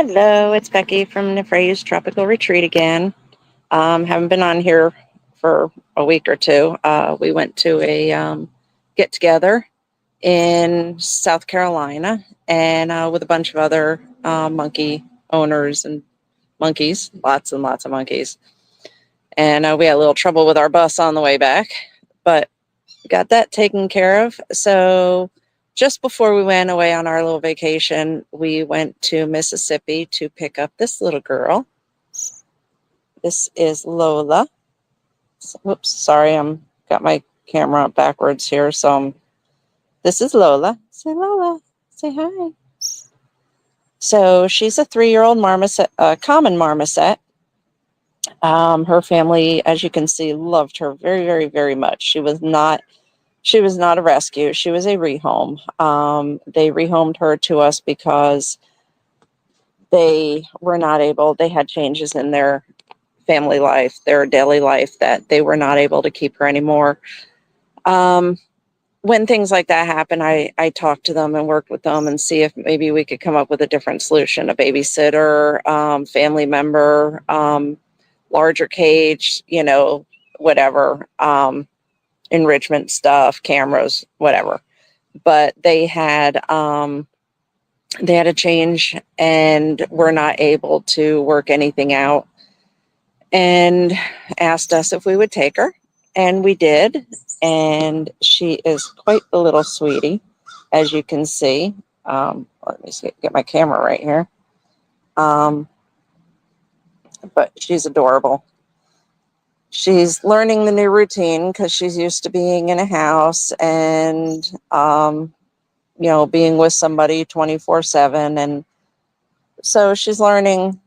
Hello, it's Becky from Nefreyu's Tropical Retreat again. Haven't been on here for a week or two. We went to a get together in South Carolina and with a bunch of other monkey owners and monkeys, lots and lots of monkeys. And we had a little trouble with our bus on the way back, but got that taken care of. So just before we went away on our little vacation, we went to Mississippi to pick up this little girl. This is Lola. Whoops, sorry, I'm got my camera backwards here. This is Lola. Say Lola. Say hi. So she's a 3-year-old marmoset, common marmoset. Her family, as you can see, loved her very, very, very much. She was not a rescue. She was a rehome. They rehomed her to us because they had changes in their family life, their daily life, that they were not able to keep her anymore. When things like that happen, I talked to them and worked with them and see if maybe we could come up with a different solution, a babysitter, family member, larger cage, whatever, enrichment stuff, cameras, whatever. But they had a change and were not able to work anything out and asked us if we would take her, and we did. And she is quite a little sweetie, as you can see. Let me get my camera right here. But she's adorable. She's learning the new routine because she's used to being in a house and, being with somebody 24/7. And so she's learning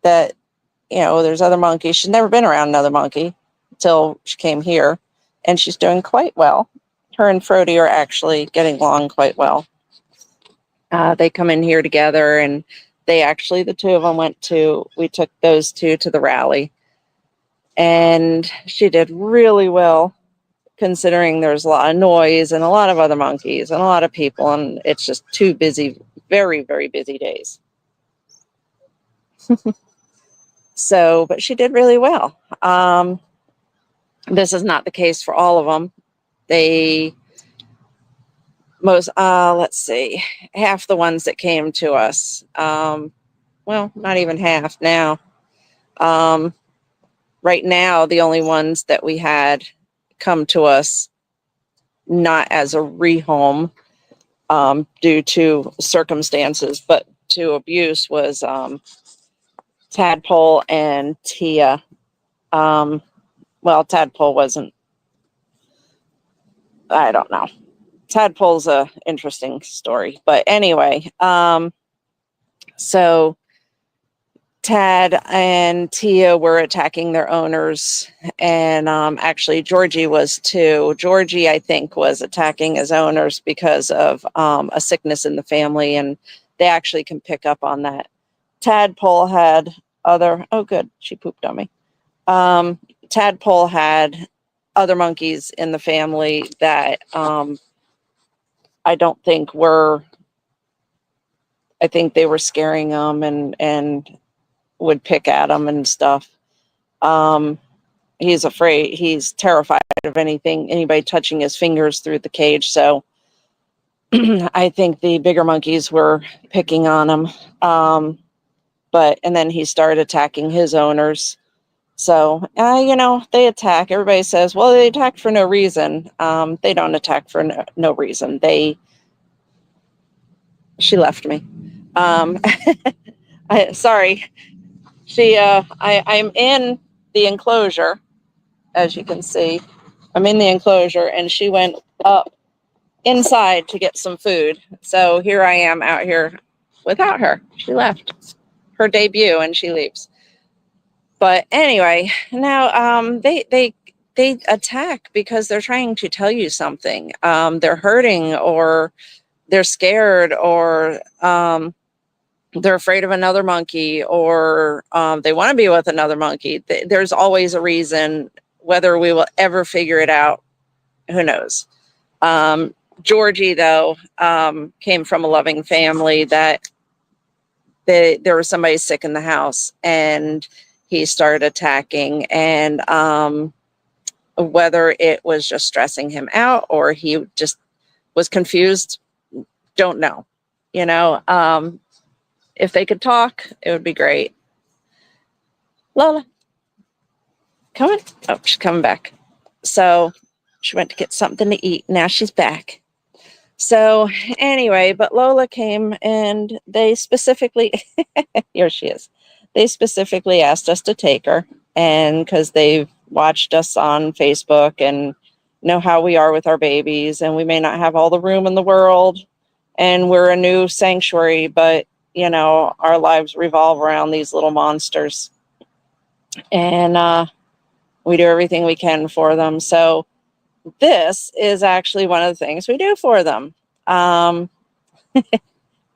that, there's other monkeys. She's never been around another monkey until she came here, and she's doing quite well. Her and Frody are actually getting along quite well. They come in here together, and the two of them we took those two to the rally. And she did really well, considering there's a lot of noise and a lot of other monkeys and a lot of people, and it's just 2 busy, very, very busy days. But she did really well. This is not the case for all of them. Let's see, half the ones that came to us, well, not even half now. Right now, the only ones that we had come to us not as a rehome due to circumstances, but to abuse was Tadpole and Tia. Tadpole wasn't, I don't know. Tadpole's a interesting story, but anyway, so Tad and Tia were attacking their owners, and actually Georgie was too. Georgie, I think, was attacking his owners because of a sickness in the family, and they actually can pick up on that. Tadpole had oh good, she pooped on me. Tadpole had other monkeys in the family that I don't think I think they were scaring them and would pick at him and stuff. He's terrified of anybody touching his fingers through the cage. So I think the bigger monkeys were picking on him. And then he started attacking his owners. So, they attack. Everybody says, well, they attacked for no reason. They don't attack for no reason. She left me. Sorry. I'm in the enclosure, as you can see. I'm in the enclosure, and she went up inside to get some food. So here I am out here without her. She left. Her debut, and she leaves. But anyway, now they attack because they're trying to tell you something. They're hurting, or they're scared, or they're afraid of another monkey, or they want to be with another monkey. There's always a reason. Whether we will ever figure it out, who knows? Georgie, though, came from a loving family that there was somebody sick in the house, and he started attacking, and whether it was just stressing him out or he just was confused, don't know. If they could talk, it would be great. Lola, come on. Oh, she's coming back. So she went to get something to eat. Now she's back. So anyway, but Lola came, and they specifically, here she is. They specifically asked us to take her, and because they've watched us on Facebook and know how we are with our babies, and we may not have all the room in the world, and we're a new sanctuary, but our lives revolve around these little monsters, and we do everything we can for them. So this is actually one of the things we do for them.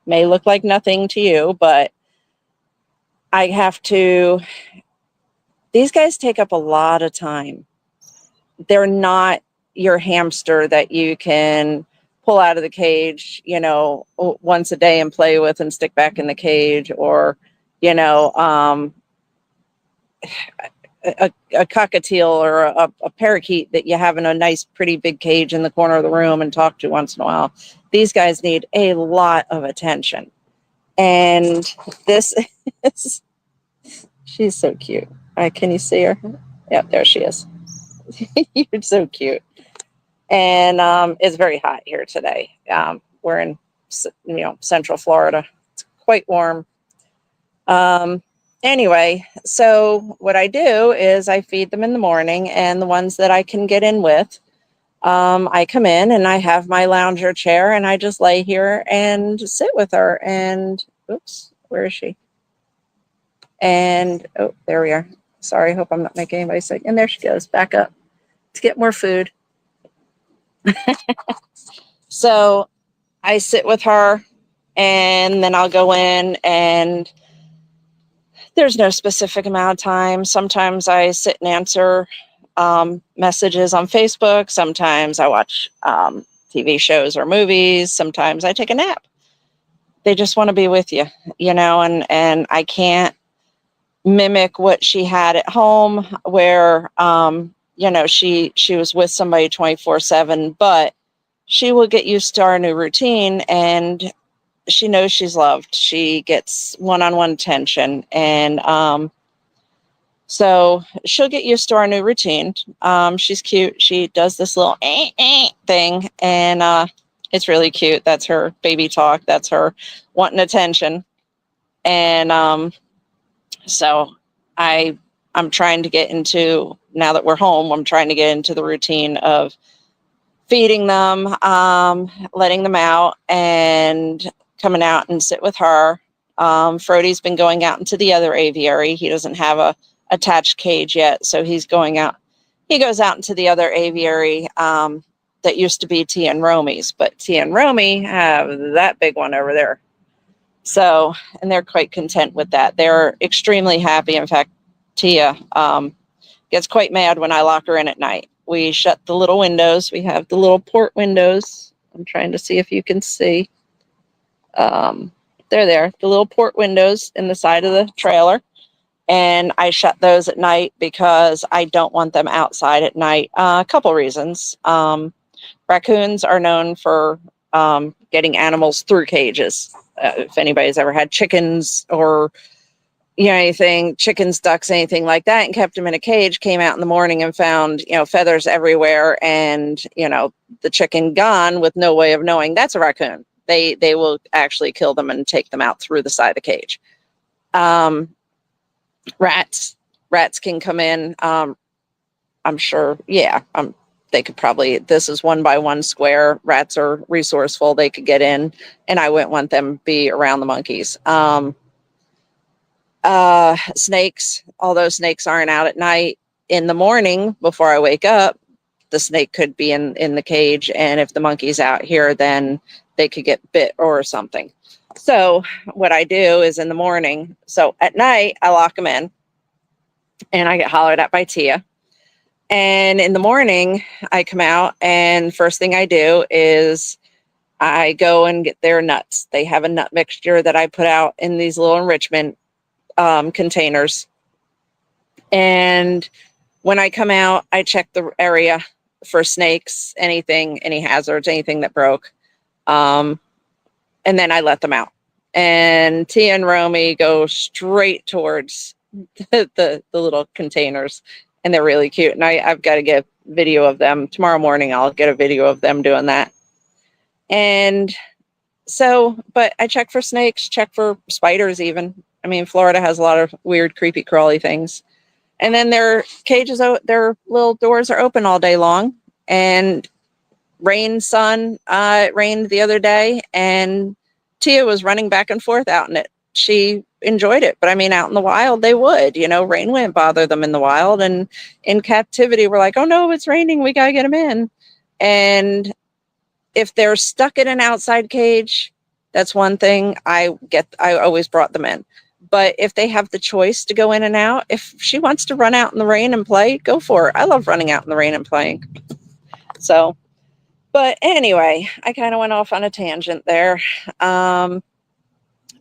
May look like nothing to you, but I have to, these guys take up a lot of time. They're not your hamster that you can pull out of the cage, once a day and play with and stick back in the cage, or, a cockatiel or a parakeet that you have in a nice, pretty big cage in the corner of the room and talk to once in a while. These guys need a lot of attention. And this is, she's so cute. Can you see her? Yep, there she is. You're so cute. And it's very hot here today. We're in, Central Florida. It's quite warm. Anyway, so what I do is I feed them in the morning, and the ones that I can get in with, I come in and I have my lounger chair, and I just lay here and sit with her. And oops, where is she? And oh, there we are. Sorry, hope I'm not making anybody sick. And there she goes, back up to get more food. So I sit with her, and then I'll go in, and there's no specific amount of time. Sometimes I sit and answer messages on Facebook. Sometimes I watch TV shows or movies. Sometimes I take a nap. They just want to be with you, and I can't mimic what she had at home where, she was with somebody 24/7, but she will get used to our new routine, and she knows she's loved. She gets one-on-one attention, and so she'll get used to our new routine. She's cute. She does this little thing, and it's really cute. That's her baby talk. That's her wanting attention. And so I'm trying to get into, now that we're home, I'm trying to get into the routine of feeding them, letting them out, and coming out and sit with her. Frody's been going out into the other aviary. He doesn't have a attached cage yet, so he's going out. He goes out into the other aviary that used to be Tia and Romy's, but Tia and Romy have that big one over there. So, and they're quite content with that. They're extremely happy. In fact, Tia gets quite mad when I lock her in at night. We shut the little windows. We have the little port windows. I'm trying to see if you can see. They're there, the little port windows in the side of the trailer. And I shut those at night because I don't want them outside at night. A couple reasons. Raccoons are known for getting animals through cages. If anybody's ever had chickens or anything, chickens, ducks, anything like that, and kept them in a cage, came out in the morning and found, feathers everywhere, and, the chicken gone with no way of knowing that's a raccoon. They will actually kill them and take them out through the side of the cage. Rats can come in. I'm sure, they could probably, this is 1x1 square. Rats are resourceful. They could get in, and I wouldn't want them to be around the monkeys. Snakes, although snakes aren't out at night, in the morning before I wake up, the snake could be in the cage, and if the monkey's out here, then they could get bit or something. So what I do is in the morning, so at night I lock them in, and I get hollered at by Tia. And in the morning I come out, and first thing I do is I go and get their nuts. They have a nut mixture that I put out in these little enrichment containers. And when I come out, I check the area for snakes, anything, any hazards, anything that broke. And then I let them out. And Tia and Romy go straight towards the little containers, and they're really cute. And I've got to get video of them. Tomorrow morning, I'll get a video of them doing that. And so, but I check for snakes, check for spiders even. I mean, Florida has a lot of weird, creepy, crawly things. And then their cages, their little doors are open all day long. And rain, sun, it rained the other day, and Tia was running back and forth out in it. She enjoyed it. But I mean, out in the wild, they would, rain wouldn't bother them in the wild. And in captivity, we're like, oh no, it's raining. We got to get them in. And if they're stuck in an outside cage, that's one thing. I always brought them in. But if they have the choice to go in and out, if she wants to run out in the rain and play, go for it. I love running out in the rain and playing. So, but anyway, I kind of went off on a tangent there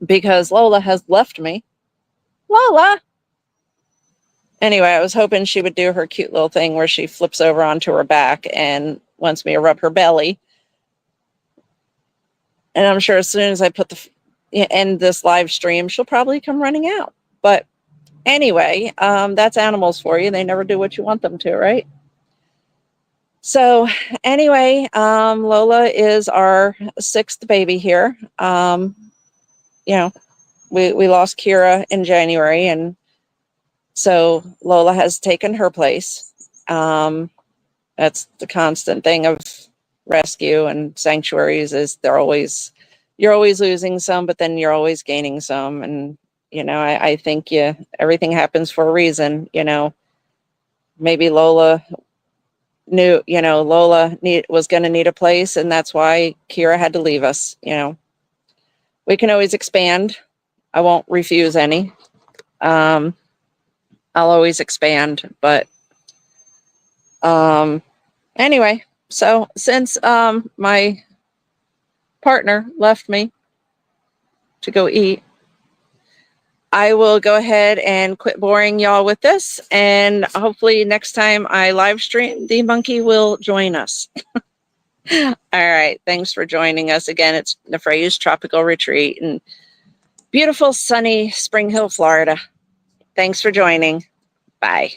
because Lola has left me. Lola! Anyway, I was hoping she would do her cute little thing where she flips over onto her back and wants me to rub her belly. And I'm sure as soon as I end this live stream, she'll probably come running out. But anyway, that's animals for you. They never do what you want them to, right? So anyway, Lola is our 6th baby here. We lost Kira in January, and so Lola has taken her place. That's the constant thing of rescue and sanctuaries is you're always losing some, but then you're always gaining some. And, I think everything happens for a reason. Maybe Lola knew, Lola was going to need a place, and that's why Kira had to leave us. We can always expand. I won't refuse any. I'll always expand, but anyway, so since my partner left me to go eat, I will go ahead and quit boring y'all with this, and hopefully next time I live stream, the monkey will join us. All right, thanks for joining us again. It's Nefreyu's Tropical Retreat in beautiful, sunny Spring Hill, Florida. Thanks for joining. Bye.